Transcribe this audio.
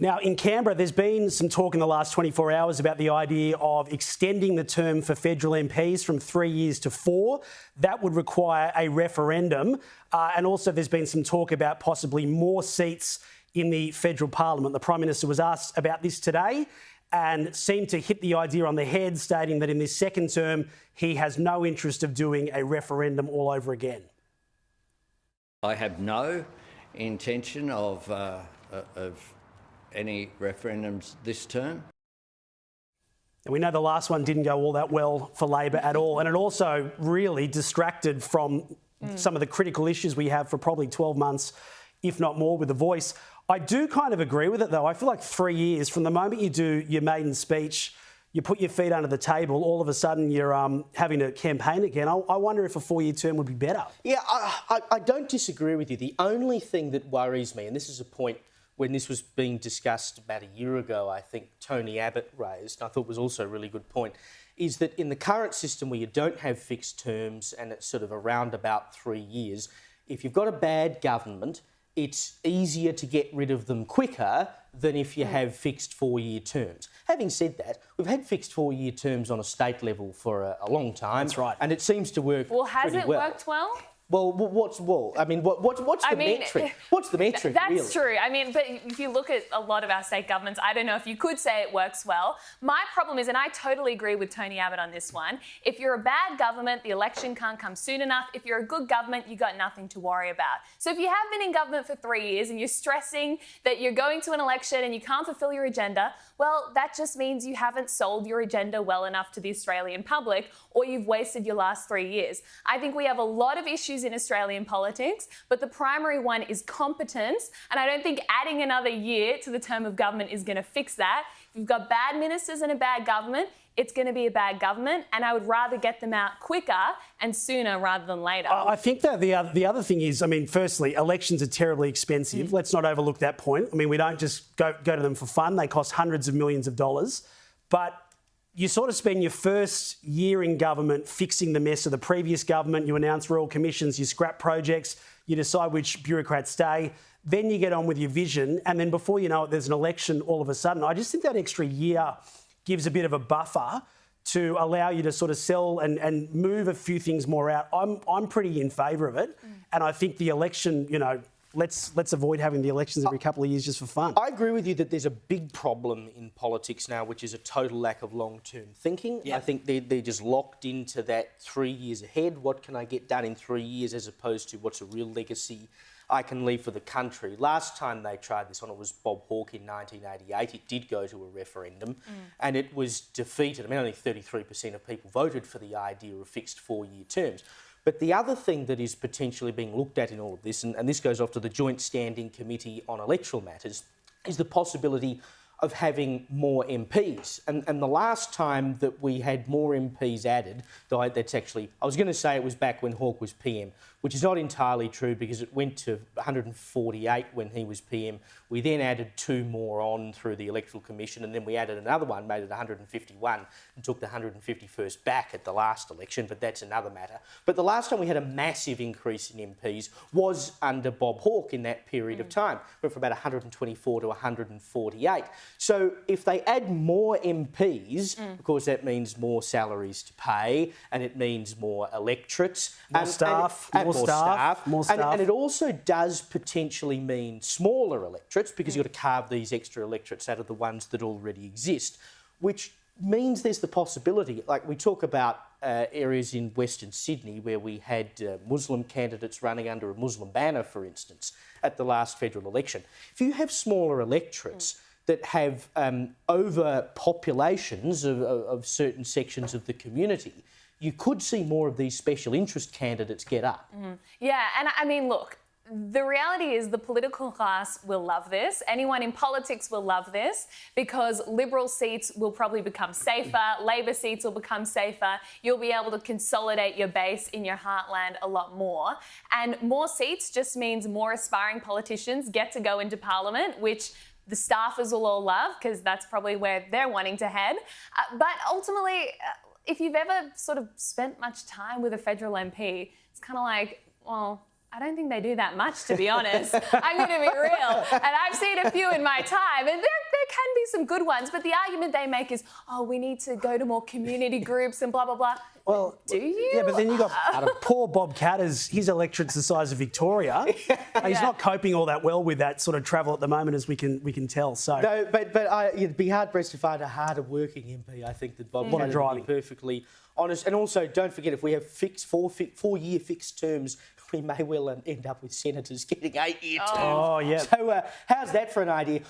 Now, in Canberra, there's been some talk in the last 24 hours about the idea of extending the term for federal MPs from 3 years to 4. That would require a referendum. And also there's been some talk about possibly more seats in the federal parliament. The Prime Minister was asked about this today and seemed to hit the idea on the head, stating that in this second term, he has no interest of doing a referendum all over again. I have no intention of any referendums this term. And we know the last one didn't go all that well for Labor at all. And it also really distracted from some of the critical issues we have for probably 12 months, if not more, with The Voice. I do kind of agree with it, though. I feel like 3 years, from the moment you do your maiden speech, you put your feet under the table, all of a sudden you're having to campaign again. I wonder if a 4-year term would be better. Yeah, I don't disagree with you. The only thing that worries me, and this is a point when this was being discussed about a year ago, I think Tony Abbott raised, and I thought was also a really good point, is that in the current system where you don't have fixed terms and it's sort of around about 3 years, if you've got a bad government, it's easier to get rid of them quicker than if you have fixed 4-year terms. Having said that, we've had fixed 4-year terms on a state level for a long time. That's right. And it seems to work Well, has pretty it worked well? Well, what's the metric? What's the metric, That's really? true. I mean, but if you look at a lot of our state governments, I don't know if you could say it works well. My problem is, and I totally agree with Tony Abbott on this one, if you're a bad government, the election can't come soon enough. If you're a good government, you've got nothing to worry about. So if you have been in government for 3 years and you're stressing that you're going to an election and you can't fulfil your agenda, well, that just means you haven't sold your agenda well enough to the Australian public, or you've wasted your last 3 years. I think we have a lot of issues in Australian politics, but the primary one is competence, and I don't think adding another year to the term of government is going to fix that. If you've got bad ministers and a bad government, it's going to be a bad government, and I would rather get them out quicker and sooner rather than later. I think that the other thing is, I mean, firstly, elections are terribly expensive. Let's not overlook that point. I mean, we don't just go to them for fun. They cost hundreds of millions of dollars. But you sort of spend your first year in government fixing the mess of the previous government. You announce royal commissions, you scrap projects, you decide which bureaucrats stay. Then you get on with your vision. And then before you know it, there's an election all of a sudden. I just think that extra year gives a bit of a buffer to allow you to sort of sell and move a few things more out. I'm pretty in favour of it. And I think the election, you know, let's avoid having the elections every couple of years just for fun. I agree with you that there's a big problem in politics now, which is a total lack of long-term thinking. Yep. I think they're just locked into that 3 years ahead. What can I get done in 3 years, as opposed to what's a real legacy I can leave for the country. Last time they tried this on, it was Bob Hawke in 1988. It did go to a referendum and it was defeated. I mean, only 33% of people voted for the idea of fixed 4-year terms. But the other thing that is potentially being looked at in all of this, and this goes off to the Joint Standing Committee on Electoral Matters, is the possibility of having more MPs. And the last time that we had more MPs added, though that's actually, I was going to say it was back when Hawke was PM, which is not entirely true because it went to 148 when he was PM. We then added 2 more on through the Electoral Commission, and then we added another one, made it 151, and took the 151st back at the last election, but that's another matter. But the last time we had a massive increase in MPs was under Bob Hawke in that period of time. Went from about 124 to 148. So if they add more MPs, of course that means more salaries to pay, and it means more electorates. More staff. And it also does potentially mean smaller electorates, because you've got to carve these extra electorates out of the ones that already exist, which means there's the possibility, like we talk about areas in Western Sydney where we had Muslim candidates running under a Muslim banner, for instance, at the last federal election. If you have smaller electorates that have overpopulations of certain sections of the community, you could see more of these special interest candidates get up. Yeah, and I mean, look, the reality is the political class will love this. Anyone in politics will love this, because Liberal seats will probably become safer, Labor seats will become safer. You'll be able to consolidate your base in your heartland a lot more. And more seats just means more aspiring politicians get to go into Parliament, which the staffers will all love, because that's probably where they're wanting to head. But ultimately, if you've ever sort of spent much time with a federal MP, it's kind of like, well, I don't think they do that much, to be honest. I'm going to be real. And I've seen a few in my time, and there can be some good ones, but the argument they make is, oh, we need to go to more community groups and blah, blah, blah. Well, do you? Yeah, but then you got poor Bob Katters. His electorate's the size of Victoria. He's not coping all that well with that sort of travel at the moment, as we can tell. So no, but you'd be hard pressed to find a harder working MP. I think that Bob Katter would be perfectly honest. And also, don't forget, if we have fixed four-year fixed terms, we may well end up with senators getting 8-year terms. Oh yeah. So how's that for an idea?